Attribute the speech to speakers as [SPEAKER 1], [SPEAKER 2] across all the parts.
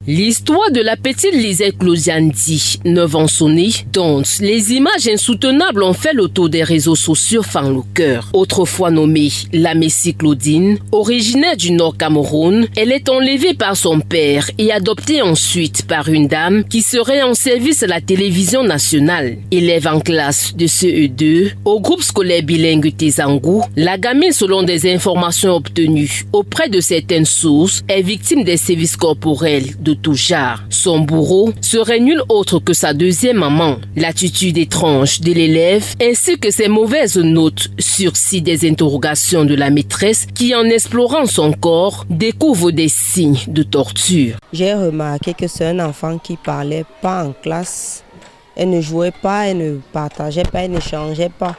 [SPEAKER 1] L'histoire de la petite Lisette Closiandi, 9 ans sonnée, dont les images insoutenables ont fait le tour des réseaux sociaux fend le cœur. Autrefois nommée la Messie Claudine, originaire du Nord Cameroun, elle est enlevée par son père et adoptée ensuite par une dame qui serait en service à la télévision nationale. Élève en classe de CE2 au groupe scolaire bilingue Tezangou, la gamine, selon des informations obtenues auprès de certaines sources, est victime des sévices corporels de tout genre. Son bourreau serait nul autre que sa deuxième maman. L'attitude étrange de l'élève ainsi que ses mauvaises notes sursis des interrogations de la maîtresse qui, en explorant son corps, découvre des signes de torture.
[SPEAKER 2] J'ai remarqué que c'est un enfant qui parlait pas en classe. Elle ne jouait pas, elle ne partageait pas, elle n'échangeait pas.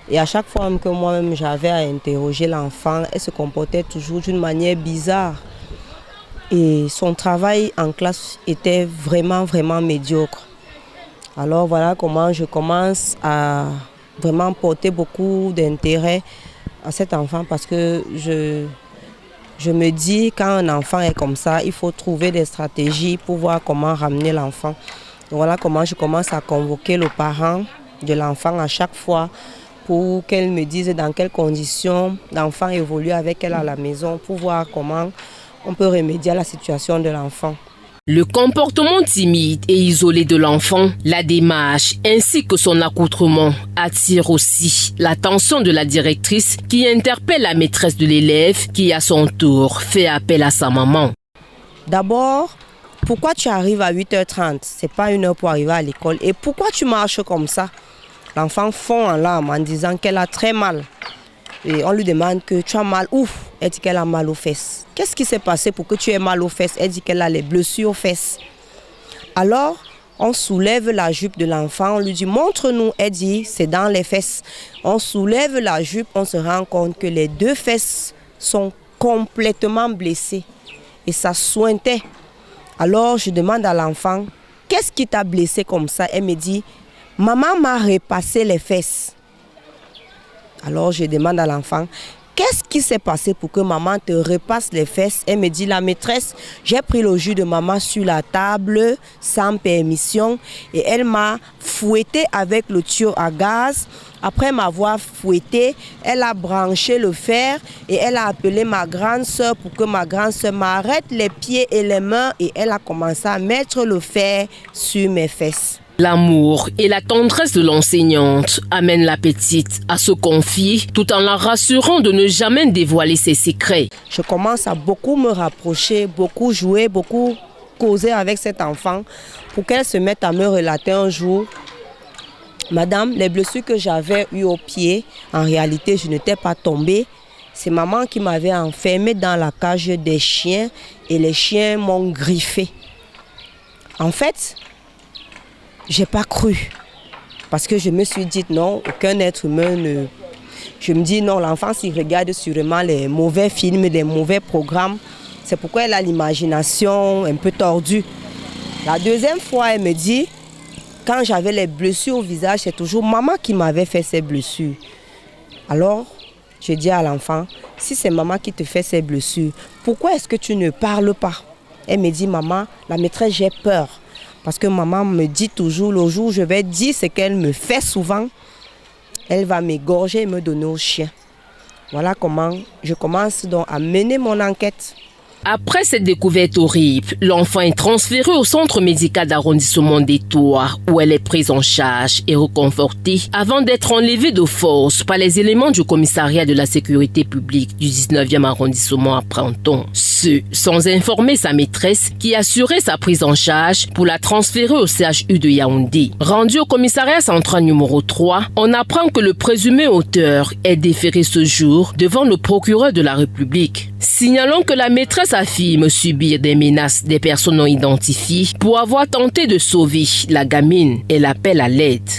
[SPEAKER 2] Et à chaque fois que moi-même j'avais à interroger l'enfant, elle se comportait toujours d'une manière bizarre. Et son travail en classe était vraiment médiocre. Alors voilà comment je commence à vraiment porter beaucoup d'intérêt à cet enfant parce que je me dis quand un enfant est comme ça, il faut trouver des stratégies pour voir comment ramener l'enfant. Voilà comment je commence à convoquer le parent de l'enfant à chaque fois pour qu'elle me dise dans quelles conditions l'enfant évolue avec elle à la maison pour voir comment on peut remédier à la situation de l'enfant.
[SPEAKER 1] Le comportement timide et isolé de l'enfant, la démarche ainsi que son accoutrement attirent aussi l'attention de la directrice qui interpelle la maîtresse de l'élève qui à son tour fait appel à sa maman.
[SPEAKER 2] D'abord, pourquoi tu arrives à 8h30? C'est pas une heure pour arriver à l'école. Et pourquoi tu marches comme ça? L'enfant fond en larmes en disant qu'elle a très mal. Et on lui demande que tu as mal où? Elle dit qu'elle a mal aux fesses. Qu'est-ce qui s'est passé pour que tu aies mal aux fesses? Elle dit qu'elle a les blessures aux fesses. Alors, on soulève la jupe de l'enfant, on lui dit montre-nous. Elle dit c'est dans les fesses. On soulève la jupe, on se rend compte que les deux fesses sont complètement blessées. Et ça sointait. Alors, je demande à l'enfant qu'est-ce qui t'a blessé comme ça? Elle me dit maman m'a repassé les fesses. Alors je demande à l'enfant, qu'est-ce qui s'est passé pour que maman te repasse les fesses? Elle me dit, la maîtresse, j'ai pris le jus de maman sur la table sans permission et elle m'a fouetté avec le tuyau à gaz. Après m'avoir fouetté, elle a branché le fer et elle a appelé ma grande soeur pour que ma grande soeur m'arrête les pieds et les mains et elle a commencé à mettre le fer sur mes fesses.
[SPEAKER 1] L'amour et la tendresse de l'enseignante amènent la petite à se confier tout en la rassurant de ne jamais dévoiler ses secrets.
[SPEAKER 2] Je commence à beaucoup me rapprocher, beaucoup jouer, beaucoup causer avec cet enfant pour qu'elle se mette à me relater un jour. Madame, les blessures que j'avais eues au pied, en réalité, je n'étais pas tombée. C'est maman qui m'avait enfermée dans la cage des chiens et les chiens m'ont griffé. En fait, j'ai pas cru parce que je me suis dit non, aucun être humain ne... Je me dis non, l'enfant s'il regarde sûrement les mauvais films, les mauvais programmes. C'est pourquoi elle a l'imagination un peu tordue. La deuxième fois, elle me dit, quand j'avais les blessures au visage, c'est toujours maman qui m'avait fait ces blessures. Alors, je dis à l'enfant, si c'est maman qui te fait ces blessures, pourquoi est-ce que tu ne parles pas? Elle me dit, maman, la maîtresse, j'ai peur. Parce que maman me dit toujours, le jour où je vais dire ce qu'elle me fait souvent, elle va m'égorger et me donner au chien. Voilà comment je commence donc à mener mon enquête.
[SPEAKER 1] Après cette découverte horrible, l'enfant est transféré au centre médical d'arrondissement d'Étoile où elle est prise en charge et reconfortée avant d'être enlevée de force par les éléments du commissariat de la sécurité publique du 19e arrondissement à Printemps. Ce, sans informer sa maîtresse qui assurait sa prise en charge pour la transférer au CHU de Yaoundé. Rendu au commissariat central numéro 3, on apprend que le présumé auteur est déféré ce jour devant le procureur de la République. Signalons que la maîtresse affirme subir des menaces des personnes non identifiées pour avoir tenté de sauver la gamine. Elle appelle à l'aide.